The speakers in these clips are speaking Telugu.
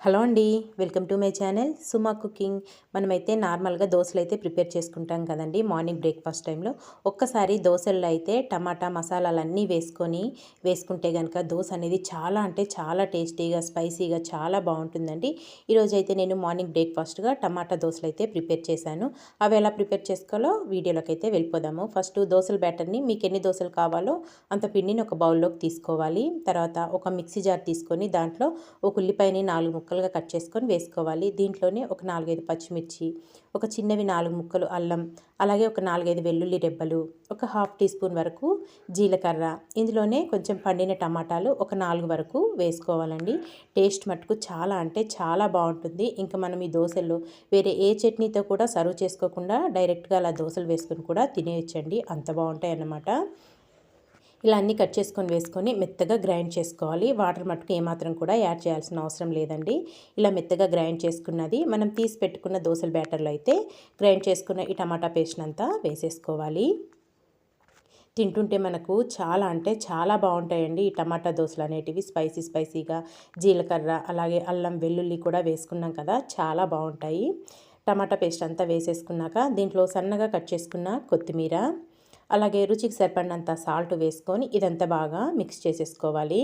హలో అండి, welcome to my channel Suma cooking. మనమైతే నార్మల్గా దోశలు అయితే ప్రిపేర్ చేసుకుంటాం కదండి మార్నింగ్ బ్రేక్ఫాస్ట్ టైంలో. ఒక్కసారి దోశల్లో అయితే టమాటా మసాలాలన్నీ వేసుకుంటే కనుక దోశ అనేది చాలా అంటే చాలా టేస్టీగా స్పైసీగా చాలా బాగుంటుందండి. ఈరోజు అయితే నేను మార్నింగ్ బ్రేక్ఫాస్ట్గా టమాటా దోశలు అయితే ప్రిపేర్ చేశాను. అవి ఎలా ప్రిపేర్ చేసుకోవాలో వీడియోలోకి అయితే వెళ్ళిపోదాము. ఫస్ట్ దోశల బ్యాటర్ని మీకు ఎన్ని దోశలు కావాలో అంత పిండిని ఒక బౌల్లోకి తీసుకోవాలి. తర్వాత ఒక మిక్సీ జార్ తీసుకొని దాంట్లో ఒక ఉల్లిపాయని 4 ముక్కలుగా కట్ చేసుకొని వేసుకోవాలి. దీంట్లోనే ఒక 4-5 పచ్చిమిర్చి, ఒక చిన్నవి 4 ముక్కలు అల్లం, అలాగే ఒక 4-5 వెల్లుల్లి రెబ్బలు, ఒక హాఫ్ టీ స్పూన్ వరకు జీలకర్ర, ఇందులోనే కొంచెం పండిన టమాటాలు ఒక 4 వరకు వేసుకోవాలండి. టేస్ట్ మటుకు చాలా అంటే చాలా బాగుంటుంది. ఇంకా మనం ఈ దోశల్లో వేరే ఏ చట్నీతో కూడా సర్వ్ చేసుకోకుండా డైరెక్ట్గా అలా దోశలు వేసుకొని కూడా తినేయచ్చండి, అంత బాగుంటాయి అన్నమాట. ఇలా అన్నీ కట్ చేసుకొని వేసుకొని మెత్తగా గ్రైండ్ చేసుకోవాలి. వాటర్ మట్టుకు ఏమాత్రం కూడా యాడ్ చేయాల్సిన అవసరం లేదండి. ఇలా మెత్తగా గ్రైండ్ చేసుకున్నది మనం తీసి పెట్టుకున్న దోశల బ్యాటర్లో అయితే గ్రైండ్ చేసుకున్న ఈ టమాటా పేస్ట్ అంతా వేసేసుకోవాలి. తింటుంటే మనకు చాలా అంటే చాలా బాగుంటాయండి ఈ టమాటా దోశలు అనేటివి. స్పైసీగా జీలకర్ర అలాగే అల్లం వెల్లుల్లి కూడా వేసుకున్నాం కదా, చాలా బాగుంటాయి. టమాటా పేస్ట్ అంతా వేసేసుకున్నాక దీంట్లో సన్నగా కట్ చేసుకున్న కొత్తిమీర, అలాగే రుచికి సరిపడినంత సాల్ట్ వేసుకొని ఇదంతా బాగా మిక్స్ చేసేసుకోవాలి.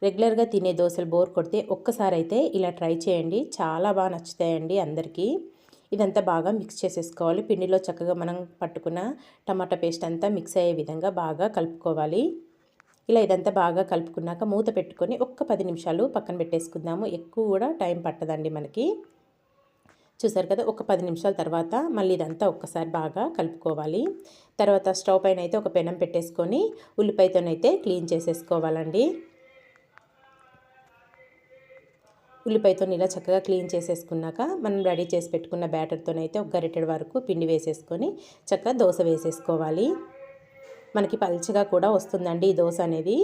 రెగ్యులర్గా తినే దోశలు బోర్ కొడితే ఒక్కసారి అయితే ఇలా ట్రై చేయండి, చాలా బాగా నచ్చుతాయండి అందరికీ. ఇదంతా బాగా మిక్స్ చేసేసుకోవాలి. పిండిలో చక్కగా మనం పట్టుకున్న టమాటా పేస్ట్ అంతా మిక్స్ అయ్యే విధంగా బాగా కలుపుకోవాలి. ఇలా ఇదంతా బాగా కలుపుకున్నాక మూత పెట్టుకొని ఒక్క 10 నిమిషాలు పక్కన పెట్టేసుకుందాము. ఎక్కువ కూడా టైం పట్టదండి మనకి. చూసారు కదా, ఒక 10 నిమిషాల తర్వాత మళ్ళీ ఇదంతా ఒక్కసారి బాగా కలుపుకోవాలి. తర్వాత స్టవ్ పైన అయితే ఒక పెనం పెట్టేసుకొని ఉల్లిపాయతోనైతే క్లీన్ చేసేసుకోవాలండి. ఉల్లిపాయతో ఇలా చక్కగా క్లీన్ చేసేసుకున్నాక మనం రెడీ చేసి పెట్టుకున్న బ్యాటర్తోనైతే ఒక గరిటెడు వరకు పిండి వేసేసుకొని చక్కగా దోశ వేసేసుకోవాలి. మనకి పల్చగా కూడా వస్తుందండి ఈ దోశ అనేది.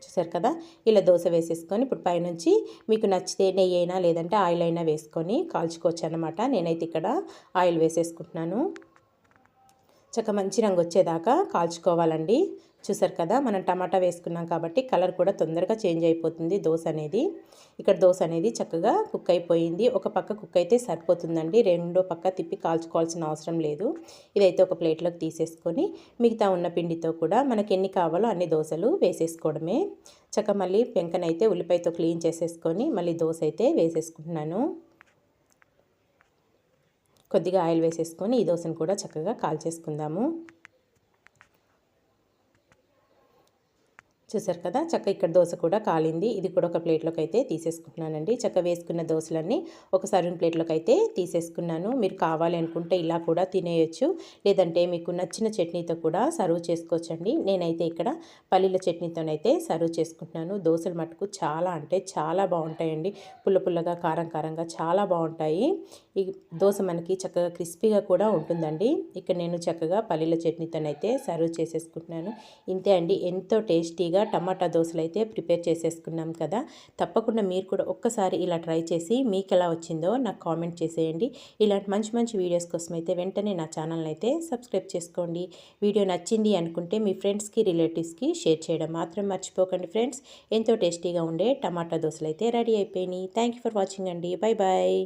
చూసారు కదా, ఇలా దోశ వేసేసుకొని ఇప్పుడు పైనుంచి మీకు నచ్చితే నెయ్యి అయినా లేదంటే ఆయిల్ అయినా వేసుకొని కాల్చుకోవచ్చు అనమాట. నేనైతే ఇక్కడ ఆయిల్ వేసేసుకుంటున్నాను. చక్క మంచి రంగు వచ్చేదాకా కాల్చుకోవాలండి. చూసారు కదా, మనం టమాటా వేసుకున్నాం కాబట్టి కలర్ కూడా తొందరగా చేంజ్ అయిపోతుంది దోశ అనేది. ఇక్కడ దోశ అనేది చక్కగా కుక్ అయిపోయింది. ఒక పక్క కుక్ అయితే సరిపోతుందండి, రెండో పక్క తిప్పి కాల్చుకోవాల్సిన అవసరం లేదు. ఇదైతే ఒక ప్లేట్లోకి తీసేసుకొని మిగతా ఉన్న పిండితో కూడా మనకి ఎన్ని కావాలో అన్ని దోశలు వేసేసుకోవడమే. చక్క మళ్ళీ పెంకనైతే ఉల్లిపాయతో క్లీన్ చేసేసుకొని మళ్ళీ దోశ అయితే వేసేసుకుంటున్నాను. కొద్దిగా ఆయిల్ వేసేసుకొని ఈ దోశను కూడా చక్కగా కాల్చేసుకుందాము. చూసారు కదా, చక్క ఇక్కడ దోశ కూడా కాలింది. ఇది కూడా ఒక ప్లేట్లోకి అయితే తీసేసుకుంటున్నానండి. చక్క వేసుకున్న దోశలన్నీ ఒక సర్వింగ్ ప్లేట్లోకి అయితే తీసేసుకున్నాను. మీరు కావాలి అనుకుంటే ఇలా కూడా తినేయచ్చు, లేదంటే మీకు నచ్చిన చట్నీతో కూడా సర్వ్ చేసుకోవచ్చండి. నేనైతే ఇక్కడ పల్లీల చట్నీతోనైతే సర్వ్ చేసుకుంటున్నాను. దోశలు మటుకు చాలా అంటే చాలా బాగుంటాయండి. పుల్లగా కారంగా చాలా బాగుంటాయి. ఈ దోశ మనకి చక్కగా క్రిస్పీగా కూడా ఉంటుందండి. ఇక్కడ నేను చక్కగా పల్లీల చట్నీతోనైతే సర్వ్ చేసేసుకుంటున్నాను. ఇంతే అండి, ఎంతో టేస్టీగా టమాటా దోశలు అయితే ప్రిపేర్ చేసేసుకున్నాం కదా. తప్పకుండా మీరు కూడా ఒక్కసారి ఇలా ట్రై చేసి మీకు ఎలా వచ్చిందో నాకు కామెంట్ చేసేయండి. ఇలాంటి మంచి వీడియోస్ కోసం అయితే వెంటనే నా ఛానల్ని అయితే సబ్స్క్రైబ్ చేసుకోండి. వీడియో నచ్చింది అనుకుంటే మీ ఫ్రెండ్స్కి రిలేటివ్స్కి షేర్ చేయడం మాత్రం మర్చిపోకండి ఫ్రెండ్స్. ఎంతో టేస్టీగా ఉండే టమాటా దోశలు అయితే రెడీ అయిపోయినాయి. థ్యాంక్ యూ ఫర్ వాచింగ్ అండి. Bye bye.